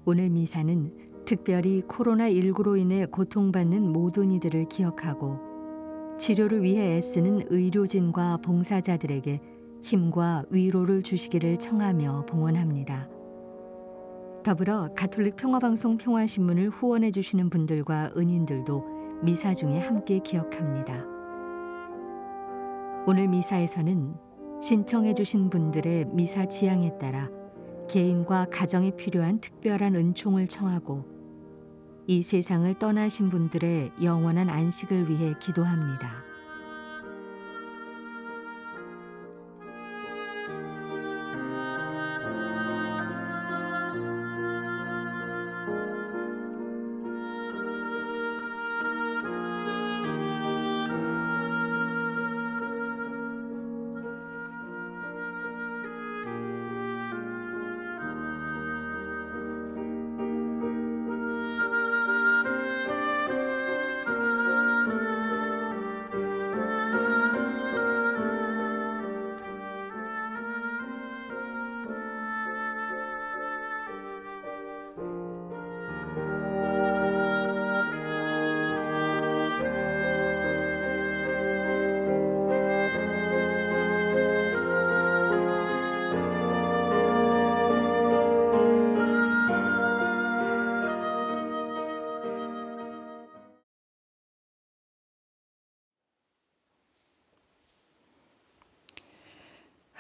오늘 미사는 특별히 코로나19로 인해 고통받는 모든 이들을 기억하고 치료를 위해 애쓰는 의료진과 봉사자들에게 힘과 위로를 주시기를 청하며 봉헌합니다. 더불어 가톨릭 평화방송 평화신문을 후원해 주시는 분들과 은인들도 미사 중에 함께 기억합니다. 오늘 미사에서는 신청해 주신 분들의 미사 지향에 따라 개인과 가정에 필요한 특별한 은총을 청하고 이 세상을 떠나신 분들의 영원한 안식을 위해 기도합니다.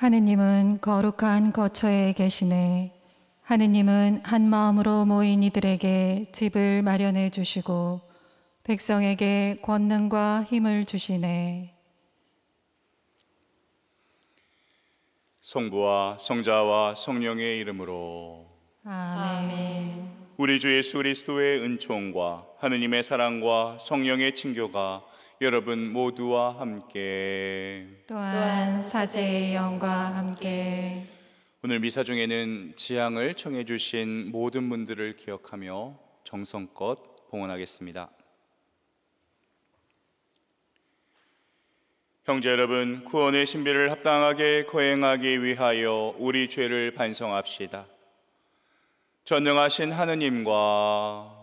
하느님은 거룩한 거처에 계시네. 하느님은 한 마음으로 모인 이들에게 집을 마련해 주시고 백성에게 권능과 힘을 주시네. 성부와 성자와 성령의 이름으로 아멘. 우리 주 예수 그리스도의 은총과 하느님의 사랑과 성령의 친교가 여러분 모두와 함께 또한 사제의 영과 함께 오늘 미사 중에는 지향을 청해 주신 모든 분들을 기억하며 정성껏 봉헌하겠습니다. 형제 여러분, 구원의 신비를 합당하게 거행하기 위하여 우리 죄를 반성합시다. 전능하신 하느님과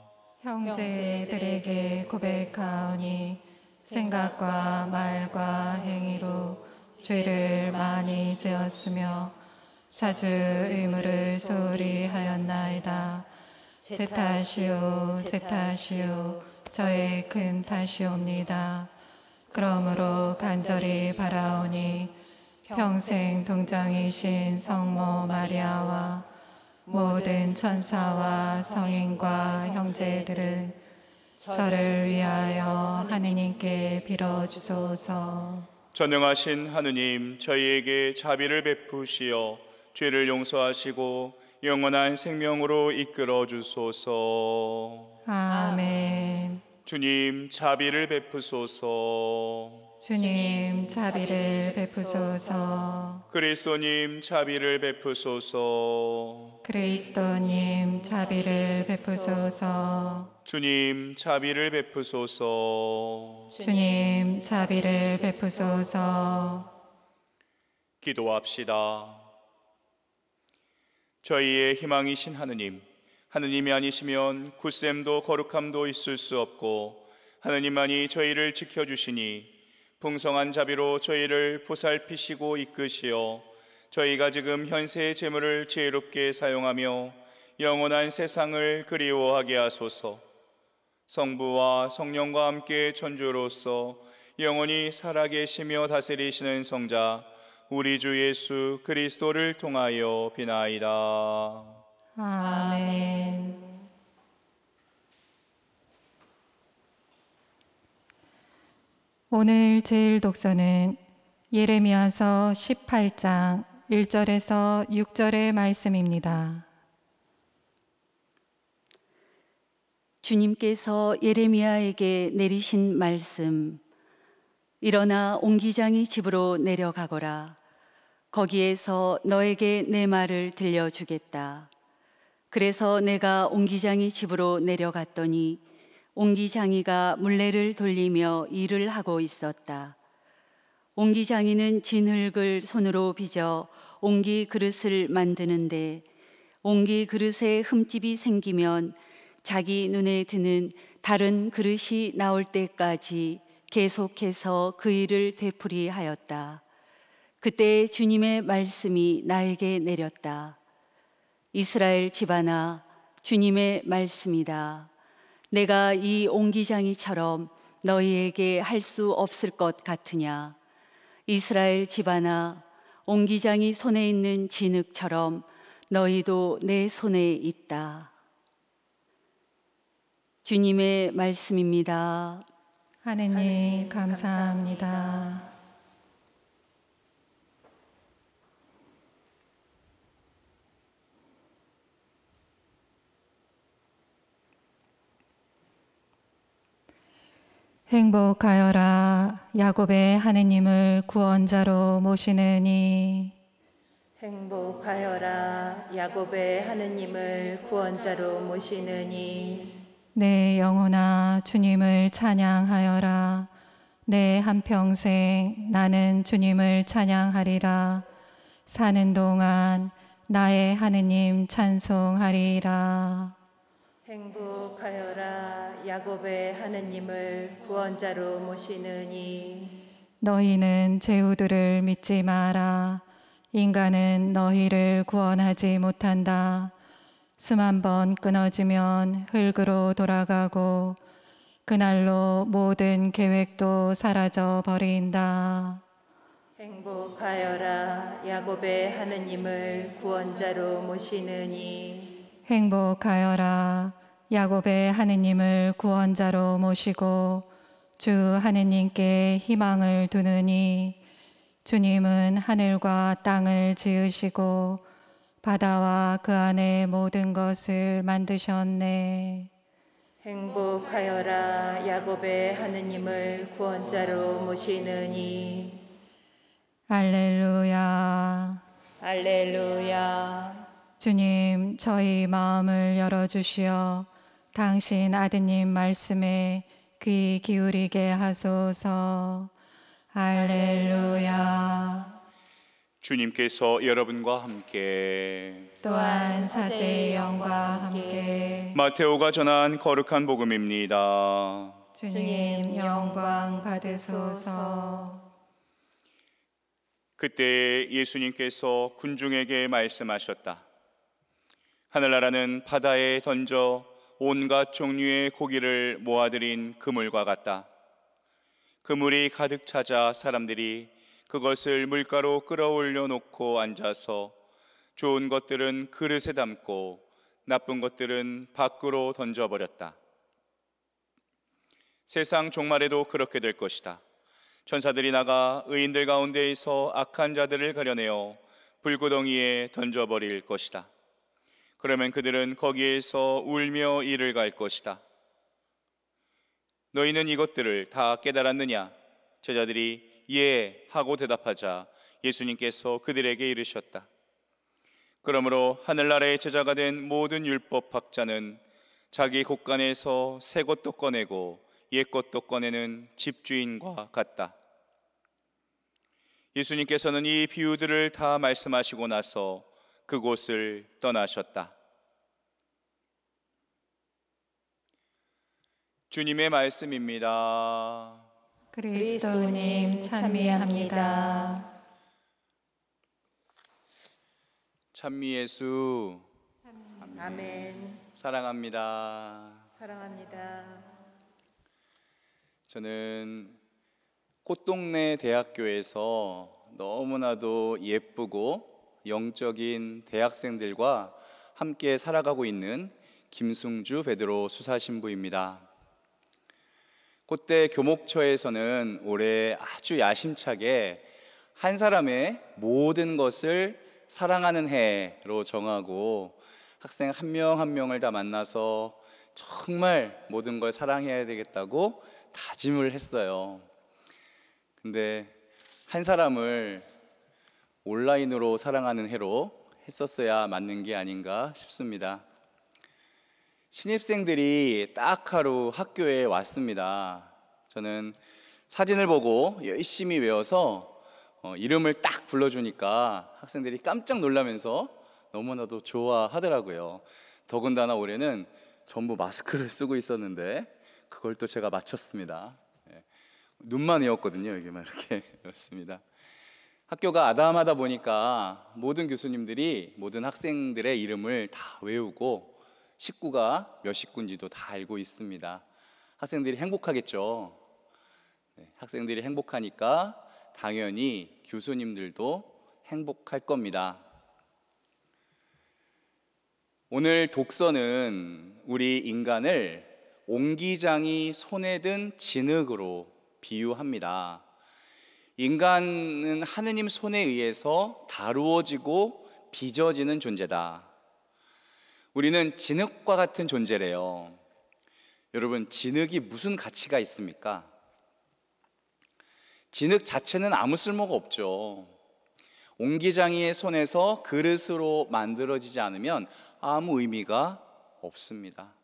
형제들에게 고백하오니 생각과 말과 행위로 죄를 많이 지었으며 자주 의무를 소홀히 하였나이다. 제 탓이요 제 탓이요 저의 큰 탓이옵니다. 그러므로 간절히 바라오니 평생 동정이신 성모 마리아와 모든 천사와 성인과 형제들은 저를 위하여 하느님께 빌어주소서. 전능하신 하느님, 저희에게 자비를 베푸시어 죄를 용서하시고 영원한 생명으로 이끌어 주소서. 아멘. 주님, 자비를 베푸소서. 주님, 자비를 베푸소서. 그리스도님, 자비를 베푸소서. 그리스도님, 자비를 베푸소서. 주님, 자비를 베푸소서. 주님, 자비를 베푸소서. 기도합시다. 저희의 희망이신 하느님, 하느님이 아니시면 굳셈도 거룩함도 있을 수 없고 하느님만이 저희를 지켜주시니 풍성한 자비로 저희를 보살피시고 이끄시어 저희가 지금 현세의 재물을 지혜롭게 사용하며 영원한 세상을 그리워하게 하소서. 성부와 성령과 함께 천주로서 영원히 살아계시며 다스리시는 성자 우리 주 예수 그리스도를 통하여 비나이다. 아멘. 오늘 제일 독서는 예레미야서 18장 1절에서 6절의 말씀입니다. 주님께서 예레미야에게 내리신 말씀. 일어나 옹기장이 집으로 내려가거라. 거기에서 너에게 내 말을 들려주겠다. 그래서 내가 옹기장이 집으로 내려갔더니 옹기장이가 물레를 돌리며 일을 하고 있었다. 옹기장이는 진흙을 손으로 빚어 옹기 그릇을 만드는데 옹기 그릇에 흠집이 생기면 자기 눈에 드는 다른 그릇이 나올 때까지 계속해서 그 일을 되풀이하였다. 그때 주님의 말씀이 나에게 내렸다. 이스라엘 집안아, 주님의 말씀이다. 내가 이 옹기장이처럼 너희에게 할 수 없을 것 같으냐? 이스라엘 집안아, 옹기장이 손에 있는 진흙처럼 너희도 내 손에 있다. 주님의 말씀입니다. 하느님 감사합니다. 행복하여라. 야곱의 하느님을 구원자로 모시느니. 행복하여라. 야곱의 하느님을 구원자로 모시느니. 내 영혼아 주님을 찬양하여라. 내 한평생 나는 주님을 찬양하리라. 사는 동안 나의 하느님 찬송하리라. 행복하여라. 야곱의 하느님을 구원자로 모시느니. 너희는 제후들을 믿지 마라. 인간은 너희를 구원하지 못한다. 수만 번 끊어지면 흙으로 돌아가고 그날로 모든 계획도 사라져 버린다. 행복하여라. 야곱의 하느님을 구원자로 모시느니. 행복하여라. 야곱의 하느님을 구원자로 모시고 주 하느님께 희망을 두느니. 주님은 하늘과 땅을 지으시고 바다와 그 안에 모든 것을 만드셨네. 행복하여라. 야곱의 하느님을 구원자로 모시느니. 할렐루야. 할렐루야. 주님, 저희 마음을 열어주시어 당신 아드님 말씀에 귀 기울이게 하소서. 할렐루야. 주님께서 여러분과 함께 또한 사제의 영과 함께 마테오가 전한 거룩한 복음입니다. 주님 영광 받으소서. 그때 예수님께서 군중에게 말씀하셨다. 하늘나라는 바다에 던져 온갖 종류의 고기를 모아들인 그물과 같다. 그물이 가득 차자 사람들이 그것을 물가로 끌어올려 놓고 앉아서 좋은 것들은 그릇에 담고 나쁜 것들은 밖으로 던져버렸다. 세상 종말에도 그렇게 될 것이다. 천사들이 나가 의인들 가운데에서 악한 자들을 가려내어 불구덩이에 던져버릴 것이다. 그러면 그들은 거기에서 울며 이를 갈 것이다. 너희는 이것들을 다 깨달았느냐? 제자들이 예 하고 대답하자 예수님께서 그들에게 이르셨다. 그러므로 하늘나라의 제자가 된 모든 율법학자는 자기 곳간에서 새 것도 꺼내고 옛 것도 꺼내는 집주인과 같다. 예수님께서는 이 비유들을 다 말씀하시고 나서 그곳을 떠나셨다. 주님의 말씀입니다. 그리스도님 찬미합니다. 찬미 예수 아멘. 사랑합니다. 사랑합니다. 저는 꽃동네 대학교에서 너무나도 예쁘고 영적인 대학생들과 함께 살아가고 있는 김승주 베드로 수사신부입니다. 그때 교목처에서는 올해 아주 야심차게 한 사람의 모든 것을 사랑하는 해로 정하고 학생 한 명 한 명을 다 만나서 정말 모든 걸 사랑해야 되겠다고 다짐을 했어요. 근데 한 사람을 온라인으로 사랑하는 해로 했었어야 맞는 게 아닌가 싶습니다. 신입생들이 딱 하루 학교에 왔습니다. 저는 사진을 보고 열심히 외워서 이름을 딱 불러주니까 학생들이 깜짝 놀라면서 너무나도 좋아하더라고요. 더군다나 올해는 전부 마스크를 쓰고 있었는데 그걸 또 제가 맞췄습니다. 눈만 외웠거든요. 여기만 이렇게 외웠습니다. 학교가 아담하다 보니까 모든 교수님들이 모든 학생들의 이름을 다 외우고 식구가 몇 식구인지도 다 알고 있습니다. 학생들이 행복하겠죠. 학생들이 행복하니까 당연히 교수님들도 행복할 겁니다. 오늘 독서는 우리 인간을 옹기장이 손에 든 진흙으로 비유합니다. 인간은 하느님 손에 의해서 다루어지고 빚어지는 존재다. 우리는 진흙과 같은 존재래요. 여러분, 진흙이 무슨 가치가 있습니까? 진흙 자체는 아무 쓸모가 없죠. 옹기장이의 손에서 그릇으로 만들어지지 않으면 아무 의미가 없습니다.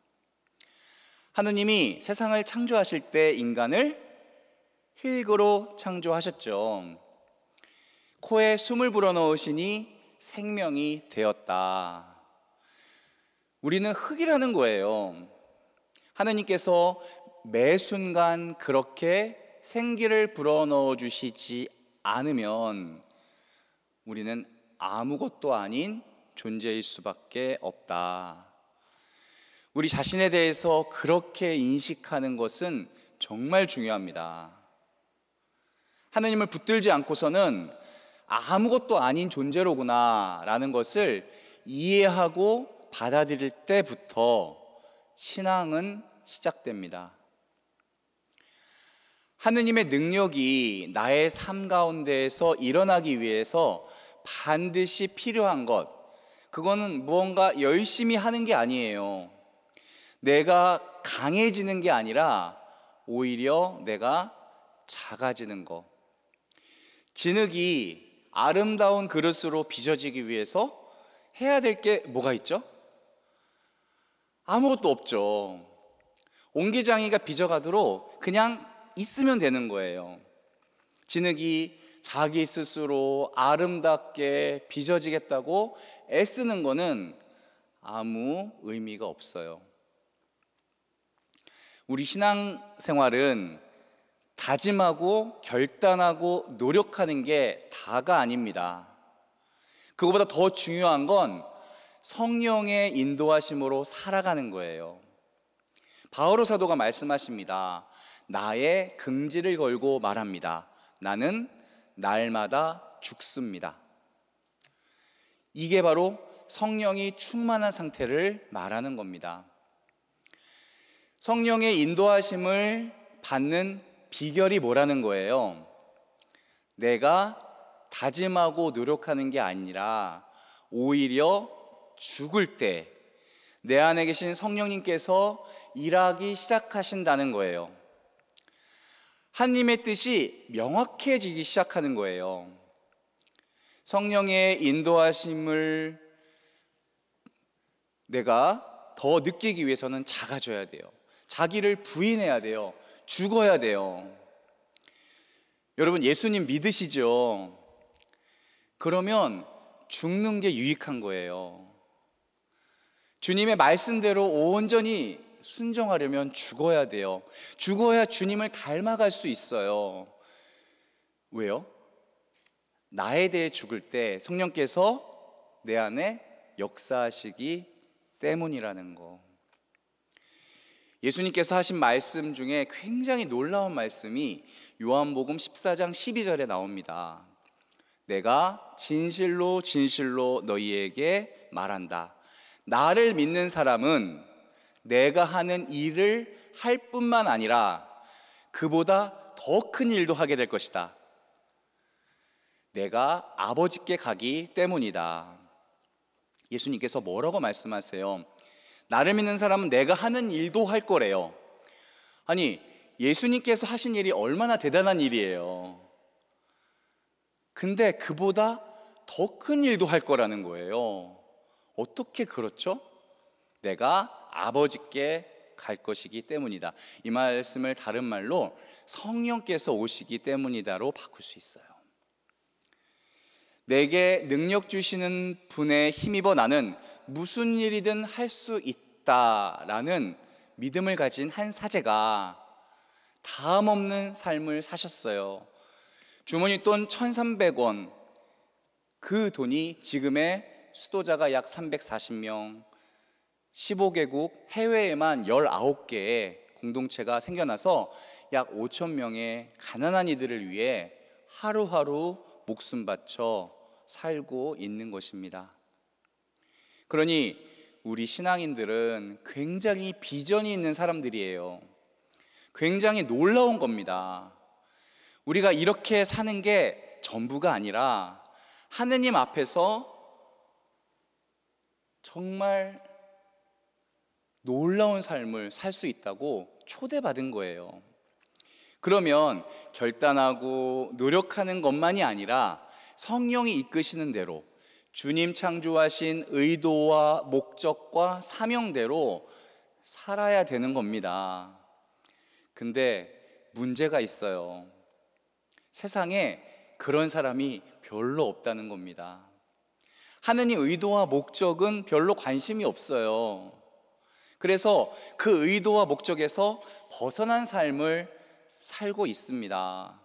하느님이 세상을 창조하실 때 인간을 흙으로 창조하셨죠. 코에 숨을 불어넣으시니 생명이 되었다. 우리는 흙이라는 거예요. 하느님께서 매 순간 그렇게 생기를 불어넣어 주시지 않으면 우리는 아무것도 아닌 존재일 수밖에 없다. 우리 자신에 대해서 그렇게 인식하는 것은 정말 중요합니다. 하느님을 붙들지 않고서는 아무것도 아닌 존재로구나 라는 것을 이해하고 받아들일 때부터 신앙은 시작됩니다. 하느님의 능력이 나의 삶 가운데에서 일어나기 위해서 반드시 필요한 것, 그거는 무언가 열심히 하는 게 아니에요. 내가 강해지는 게 아니라 오히려 내가 작아지는 것. 진흙이 아름다운 그릇으로 빚어지기 위해서 해야 될 게 뭐가 있죠? 아무것도 없죠. 옹기장이가 빚어가도록 그냥 있으면 되는 거예요. 진흙이 자기 스스로 아름답게 빚어지겠다고 애쓰는 거는 아무 의미가 없어요. 우리 신앙생활은 다짐하고 결단하고 노력하는 게 다가 아닙니다. 그거보다 더 중요한 건 성령의 인도하심으로 살아가는 거예요. 바오로 사도가 말씀하십니다. 나의 긍지를 걸고 말합니다. 나는 날마다 죽습니다. 이게 바로 성령이 충만한 상태를 말하는 겁니다. 성령의 인도하심을 받는 비결이 뭐라는 거예요? 내가 다짐하고 노력하는 게 아니라 오히려 죽을 때 내 안에 계신 성령님께서 일하기 시작하신다는 거예요. 하나님의 뜻이 명확해지기 시작하는 거예요. 성령의 인도하심을 내가 더 느끼기 위해서는 작아져야 돼요. 자기를 부인해야 돼요. 죽어야 돼요. 여러분, 예수님 믿으시죠? 그러면 죽는 게 유익한 거예요. 주님의 말씀대로 온전히 순종하려면 죽어야 돼요. 죽어야 주님을 닮아갈 수 있어요. 왜요? 나에 대해 죽을 때 성령께서 내 안에 역사하시기 때문이라는 거. 예수님께서 하신 말씀 중에 굉장히 놀라운 말씀이 요한복음 14장 12절에 나옵니다. 내가 진실로 진실로 너희에게 말한다. 나를 믿는 사람은 내가 하는 일을 할 뿐만 아니라 그보다 더 큰 일도 하게 될 것이다. 내가 아버지께 가기 때문이다. 예수님께서 뭐라고 말씀하세요? 나를 믿는 사람은 내가 하는 일도 할 거래요. 아니, 예수님께서 하신 일이 얼마나 대단한 일이에요. 근데 그보다 더 큰 일도 할 거라는 거예요. 어떻게 그렇죠? 내가 아버지께 갈 것이기 때문이다. 이 말씀을 다른 말로 성령께서 오시기 때문이다로 바꿀 수 있어요. 내게 능력 주시는 분에 힘입어 나는 무슨 일이든 할 수 있다라는 믿음을 가진 한 사제가 다음 없는 삶을 사셨어요. 주머니 돈 1,300원, 그 돈이 지금의 수도자가 약 340명, 15개국 해외에만 19개의 공동체가 생겨나서 약 5,000명의 가난한 이들을 위해 하루하루 목숨 바쳐 살고 있는 것입니다. 그러니 우리 신앙인들은 굉장히 비전이 있는 사람들이에요. 굉장히 놀라운 겁니다. 우리가 이렇게 사는 게 전부가 아니라 하느님 앞에서 정말 놀라운 삶을 살 수 있다고 초대받은 거예요. 그러면 결단하고 노력하는 것만이 아니라 성령이 이끄시는 대로 주님 창조하신 의도와 목적과 사명대로 살아야 되는 겁니다. 근데 문제가 있어요. 세상에 그런 사람이 별로 없다는 겁니다. 하느님 의도와 목적은 별로 관심이 없어요. 그래서 그 의도와 목적에서 벗어난 삶을 살고 있습니다.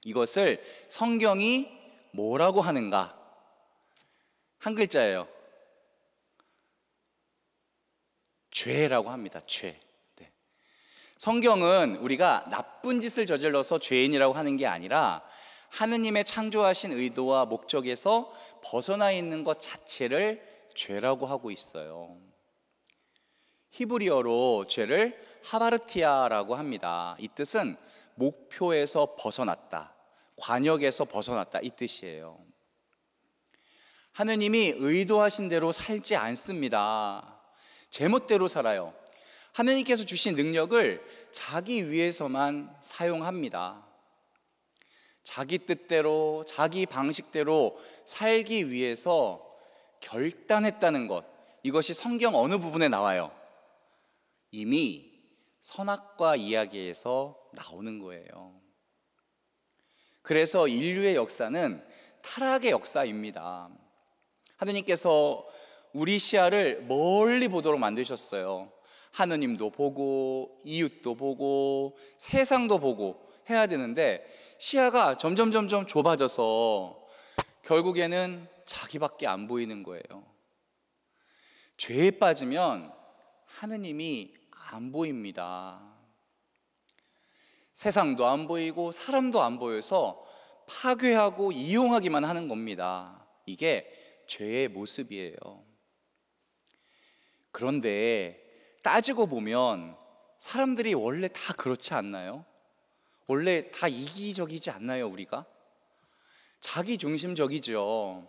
이것을 성경이 뭐라고 하는가? 한 글자예요. 죄라고 합니다. 죄. 네. 성경은 우리가 나쁜 짓을 저질러서 죄인이라고 하는 게 아니라 하느님의 창조하신 의도와 목적에서 벗어나 있는 것 자체를 죄라고 하고 있어요. 히브리어로 죄를 하바르티아라고 합니다. 이 뜻은 목표에서 벗어났다, 관역에서 벗어났다, 이 뜻이에요. 하느님이 의도하신 대로 살지 않습니다. 제멋대로 살아요. 하느님께서 주신 능력을 자기 위해서만 사용합니다. 자기 뜻대로, 자기 방식대로 살기 위해서 결단했다는 것, 이것이 성경 어느 부분에 나와요? 이미 선악과 이야기에서 나오는 거예요. 그래서 인류의 역사는 타락의 역사입니다. 하느님께서 우리 시야를 멀리 보도록 만드셨어요. 하느님도 보고 이웃도 보고 세상도 보고 해야 되는데 시야가 점점 좁아져서 결국에는 자기밖에 안 보이는 거예요. 죄에 빠지면 하느님이 안 보입니다. 세상도 안 보이고 사람도 안 보여서 파괴하고 이용하기만 하는 겁니다. 이게 죄의 모습이에요. 그런데 따지고 보면 사람들이 원래 다 그렇지 않나요? 원래 다 이기적이지 않나요, 우리가? 자기중심적이죠.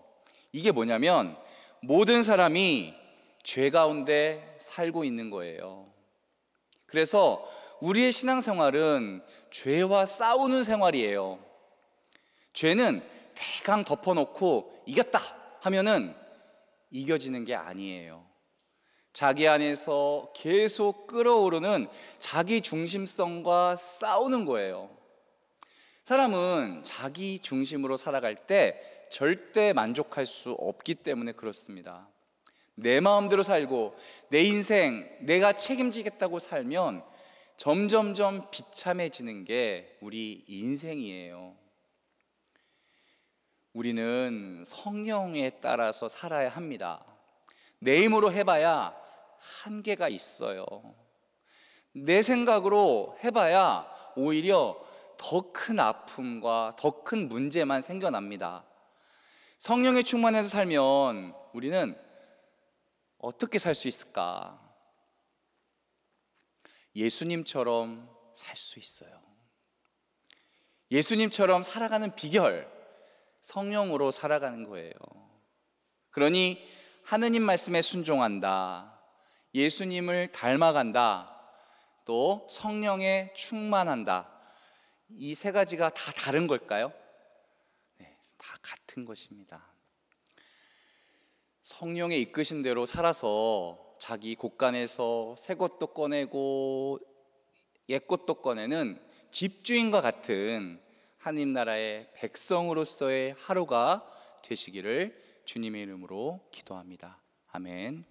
이게 뭐냐면 모든 사람이 죄 가운데 살고 있는 거예요. 그래서 우리의 신앙생활은 죄와 싸우는 생활이에요. 죄는 대강 덮어놓고 이겼다 하면은 이겨지는 게 아니에요. 자기 안에서 계속 끓어오르는 자기 중심성과 싸우는 거예요. 사람은 자기 중심으로 살아갈 때 절대 만족할 수 없기 때문에 그렇습니다. 내 마음대로 살고 내 인생 내가 책임지겠다고 살면 점점점 비참해지는 게 우리 인생이에요. 우리는 성령에 따라서 살아야 합니다. 내 힘으로 해봐야 한계가 있어요. 내 생각으로 해봐야 오히려 더 큰 아픔과 더 큰 문제만 생겨납니다. 성령에 충만해서 살면 우리는 어떻게 살 수 있을까? 예수님처럼 살 수 있어요. 예수님처럼 살아가는 비결, 성령으로 살아가는 거예요. 그러니 하느님 말씀에 순종한다, 예수님을 닮아간다, 또 성령에 충만한다. 이 세 가지가 다 다른 걸까요? 네, 다 같은 것입니다. 성령의 이끄신 대로 살아서 자기 곳간에서 새 것도 꺼내고 옛 것도 꺼내는 집주인과 같은 하나님 나라의 백성으로서의 하루가 되시기를 주님의 이름으로 기도합니다. 아멘.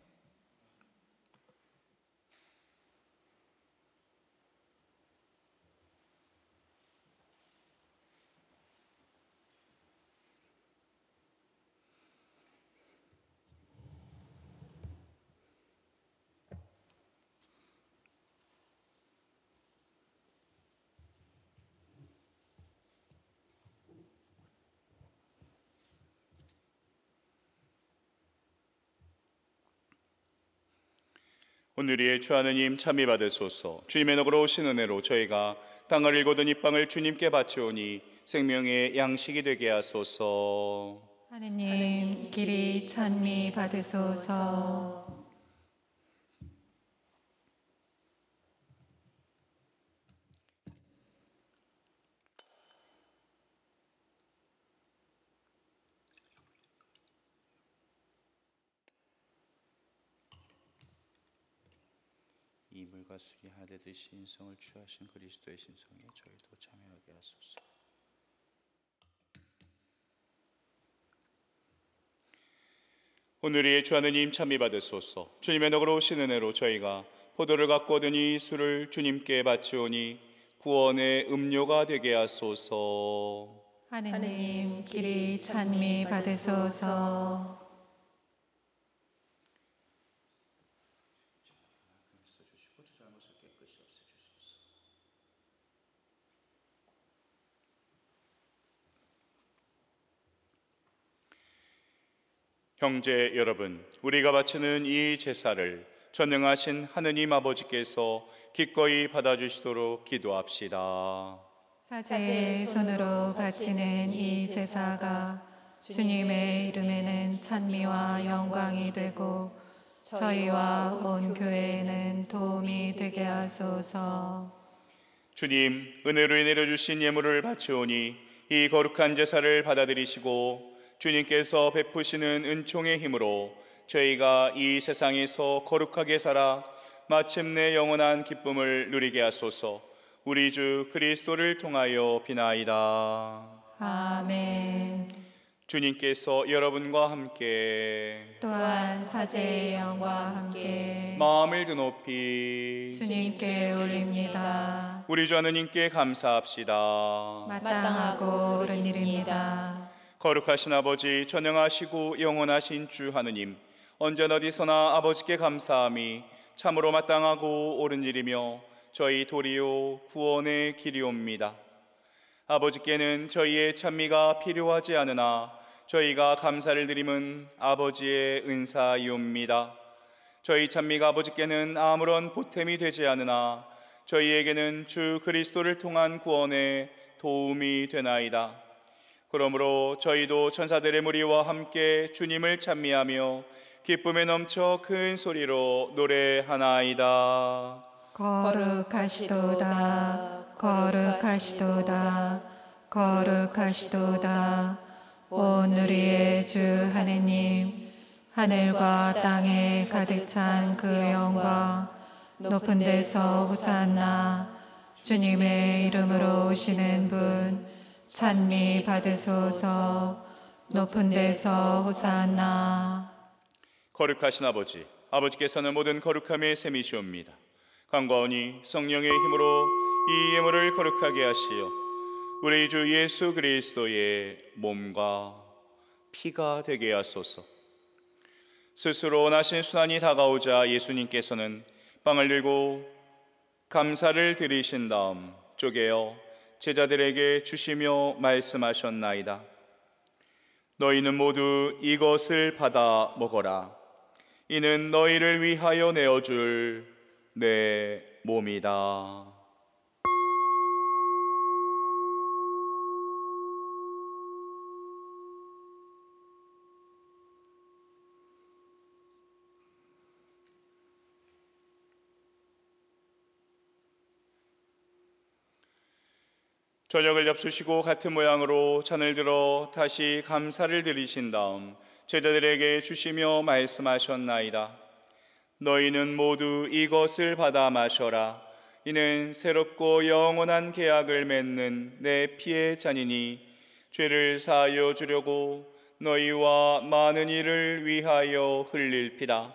오늘의 주 하느님 참미 받으소서. 주님의 너그러 오신 은혜로 저희가 땅을 일거든 이 빵을 주님께 바치오니 생명의 양식이 되게 하소서. 하느님 길이 찬미 받으소서. 이 물과 술이 하나 되듯이 인성을 취하신 그리스도의 신성에 저희도 참여하게 하소서. 오늘의 주 하느님 참미 받으소서. 주님의 너그러 오신 은혜로 저희가 포도를 갖고 오더니 술을 주님께 바치오니 구원의 음료가 되게 하소서. 하느님 길이 찬미 받으소서. 형제 여러분, 우리가 바치는 이 제사를 전능하신 하느님 아버지께서 기꺼이 받아주시도록 기도합시다. 사제의 손으로 바치는 이 제사가 주님의 이름에는 찬미와 영광이 되고 저희와 온 교회에는 도움이 되게 하소서. 주님, 은혜로 내려주신 예물을 바치오니 이 거룩한 제사를 받아들이시고 주님께서 베푸시는 은총의 힘으로 저희가 이 세상에서 거룩하게 살아 마침내 영원한 기쁨을 누리게 하소서. 우리 주 그리스도를 통하여 비나이다. 아멘. 주님께서 여러분과 함께 또한 사제의 영과 함께 마음을 드높이 주님께 올립니다. 우리 주 하느님께 감사합시다. 마땅하고 옳은 일입니다. 거룩하신 아버지, 전능하시고 영원하신 주 하느님, 언제나 어디서나 아버지께 감사함이 참으로 마땅하고 옳은 일이며 저희 도리요 구원의 길이옵니다. 아버지께는 저희의 찬미가 필요하지 않으나 저희가 감사를 드림은 아버지의 은사이옵니다. 저희 찬미가 아버지께는 아무런 보탬이 되지 않으나 저희에게는 주 그리스도를 통한 구원에 도움이 되나이다. 그러므로 저희도 천사들의 무리와 함께 주님을 찬미하며 기쁨에 넘쳐 큰 소리로 노래하나이다. 거룩하시도다, 거룩하시도다, 거룩하시도다. 온 우리의 주 하느님, 하늘과 땅에 가득 찬 그 영광, 높은 데서 호산나. 주님의 이름으로 오시는 분 찬미 받으소서. 높은 데서 호산나. 거룩하신 아버지, 아버지께서는 모든 거룩함의 셈이시옵니다. 간과하오니 성령의 힘으로 이 예물을 거룩하게 하시어 우리 주 예수 그리스도의 몸과 피가 되게 하소서. 스스로 원하신 순환이 다가오자 예수님께서는 빵을 들고 감사를 드리신 다음 쪼개어 제자들에게 주시며 말씀하셨나이다. 너희는 모두 이것을 받아 먹어라. 이는 너희를 위하여 내어줄 내 몸이다. 저녁을 잡수시고 같은 모양으로 잔을 들어 다시 감사를 드리신 다음 제자들에게 주시며 말씀하셨나이다. 너희는 모두 이것을 받아 마셔라. 이는 새롭고 영원한 계약을 맺는 내 피의 잔이니 죄를 사하여 주려고 너희와 많은 이를 위하여 흘릴 피다.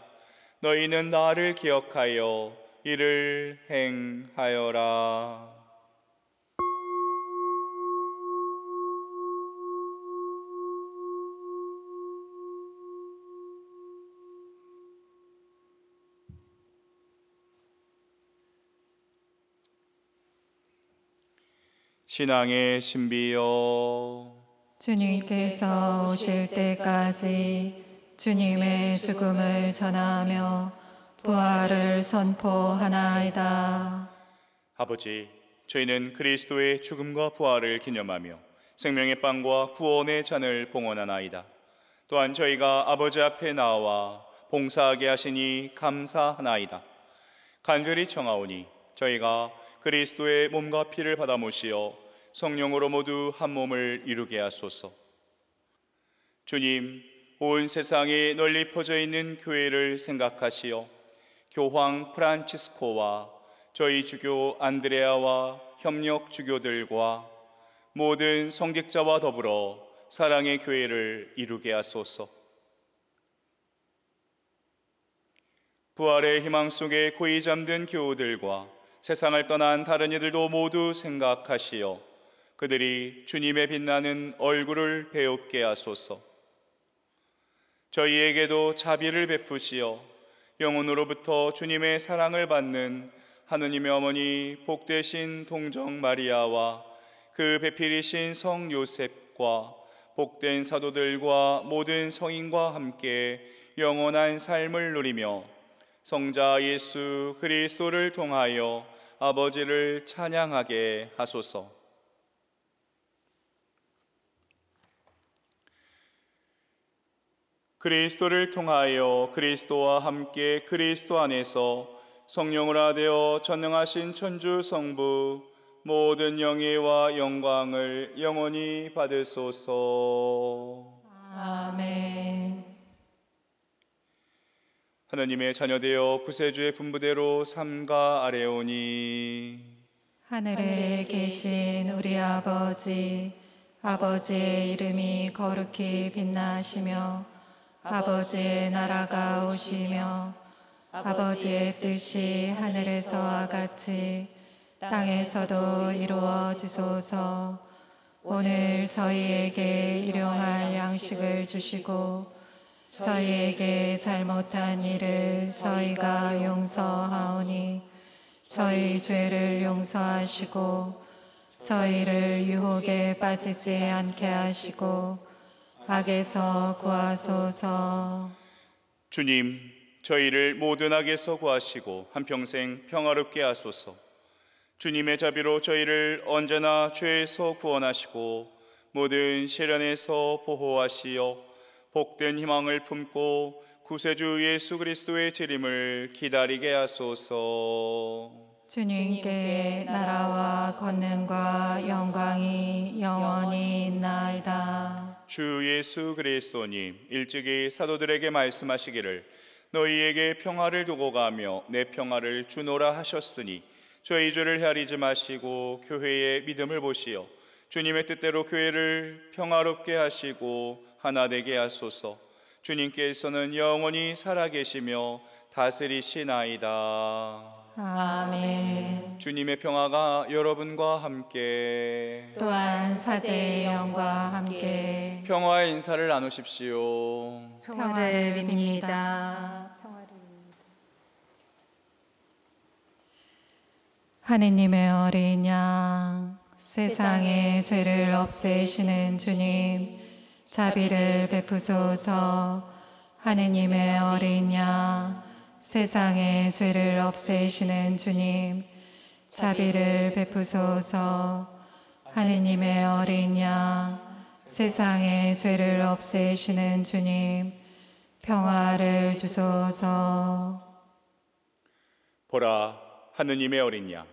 너희는 나를 기억하여 이를 행하여라. 신앙의 신비여, 주님께서 오실 때까지 주님의 죽음을 전하며 부활을 선포하나이다. 아버지, 저희는 그리스도의 죽음과 부활을 기념하며 생명의 빵과 구원의 잔을 봉헌하나이다. 또한 저희가 아버지 앞에 나와 봉사하게 하시니 감사하나이다. 간절히 청하오니 저희가 그리스도의 몸과 피를 받아 모시어 성령으로 모두 한 몸을 이루게 하소서. 주님, 온 세상에 널리 퍼져 있는 교회를 생각하시어 교황 프란치스코와 저희 주교 안드레아와 협력 주교들과 모든 성직자와 더불어 사랑의 교회를 이루게 하소서. 부활의 희망 속에 고이 잠든 교우들과 세상을 떠난 다른 이들도 모두 생각하시어 그들이 주님의 빛나는 얼굴을 배웁게 하소서. 저희에게도 자비를 베푸시어 영혼으로부터 주님의 사랑을 받는 하느님의 어머니 복되신 동정 마리아와 그 배필이신 성 요셉과 복된 사도들과 모든 성인과 함께 영원한 삶을 누리며 성자 예수 그리스도를 통하여 아버지를 찬양하게 하소서. 그리스도를 통하여 그리스도와 함께 그리스도 안에서 성령으로 하되어 전능하신 천주 성부 모든 영예와 영광을 영원히 받으소서. 아멘. 하나님의 자녀되어 구세주의 분부대로 삼가 아뢰오니 하늘에 계신 우리 아버지, 아버지의 이름이 거룩히 빛나시며 아버지의 나라가 오시며 아버지의 뜻이 하늘에서와 같이 땅에서도 이루어지소서. 오늘 저희에게 일용할 양식을 주시고 저희에게 잘못한 일을 저희가 용서하오니 저희 죄를 용서하시고 저희를 유혹에 빠지지 않게 하시고 악에서 구하소서. 주님, 저희를 모든 악에서 구하시고 한평생 평화롭게 하소서. 주님의 자비로 저희를 언제나 죄에서 구원하시고 모든 시련에서 보호하시어 복된 희망을 품고 구세주 예수 그리스도의 재림을 기다리게 하소서. 주님께 나라와 권능과 영광이 영원히 있나이다. 주 예수 그리스도님, 일찍이 사도들에게 말씀하시기를 너희에게 평화를 두고 가며 내 평화를 주노라 하셨으니 저희 죄를 헤아리지 마시고 교회의 믿음을 보시어 주님의 뜻대로 교회를 평화롭게 하시고 하나 되게 하소서. 주님께서는 영원히 살아계시며 다스리시나이다. 아멘. 주님의 평화가 여러분과 함께 또한 사제의 영과 함께 평화의 인사를 나누십시오. 평화를 빕니다. 하느님의 어린 양, 세상의 죄를 없애시는 주님, 자비를 베푸소서. 하느님의 어린 양, 세상의 죄를 없애시는 주님, 자비를 베푸소서. 하느님의 어린 양, 세상의 죄를 없애시는 주님, 평화를 주소서. 보라, 하느님의 어린 양,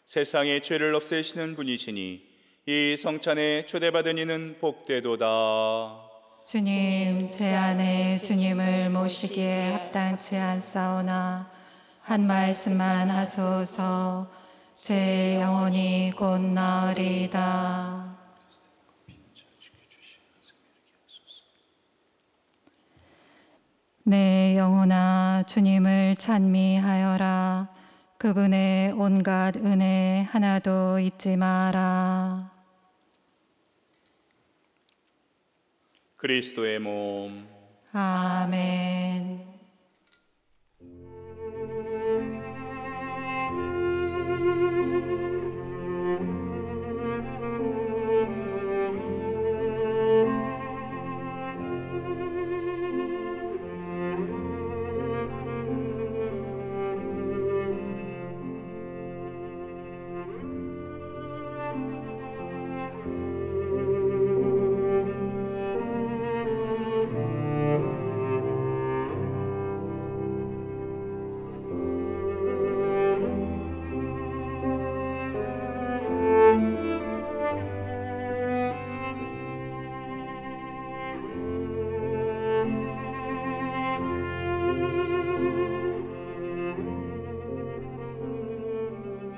세상의 죄를 없애시는 분이시니 이 성찬에 초대받은 이는 복되도다. 주님, 제 안에 주님을 모시기에 합당치 않사오나 한 말씀만 하소서. 제 영혼이 곧 나으리이다. 내 영혼아 주님을 찬미하여라. 그분의 온갖 은혜 하나도 잊지 마라. 그리스도의 몸. 아멘.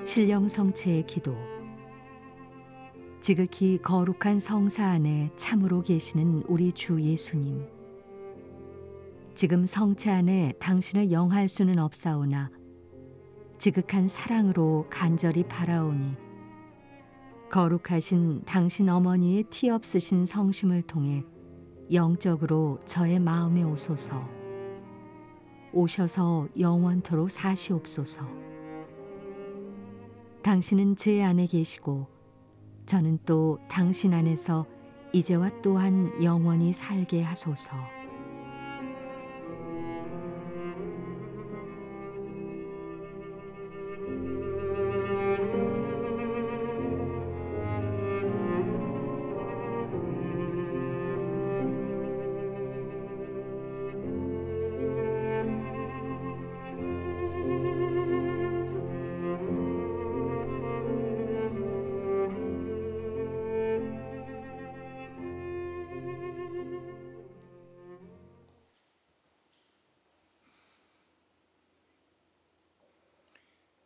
신령성체의 기도. 지극히 거룩한 성사 안에 참으로 계시는 우리 주 예수님, 지금 성체 안에 당신을 영할 수는 없사오나 지극한 사랑으로 간절히 바라오니 거룩하신 당신 어머니의 티 없으신 성심을 통해 영적으로 저의 마음에 오소서. 오셔서 영원토록 사시옵소서. 당신은 제 안에 계시고 저는 또 당신 안에서 이제와 또한 영원히 살게 하소서.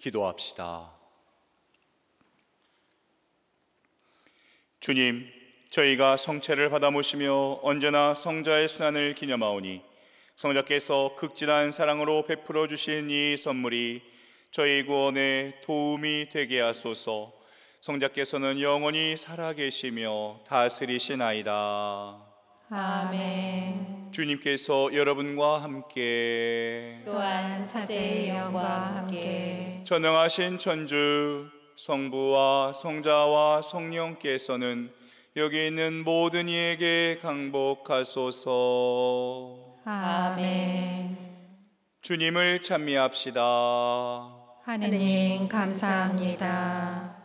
기도합시다. 주님, 저희가 성체를 받아 모시며 언제나 성자의 순환을 기념하오니 성자께서 극진한 사랑으로 베풀어 주신 이 선물이 저희 구원에 도움이 되게 하소서. 성자께서는 영원히 살아계시며 다스리시나이다. 아멘. 주님께서 여러분과 함께 또한 사제의 영과 함께 전능하신 천주 성부와 성자와 성령께서는 여기 있는 모든 이에게 강복하소서. 아멘. 주님을 찬미합시다. 하느님 감사합니다.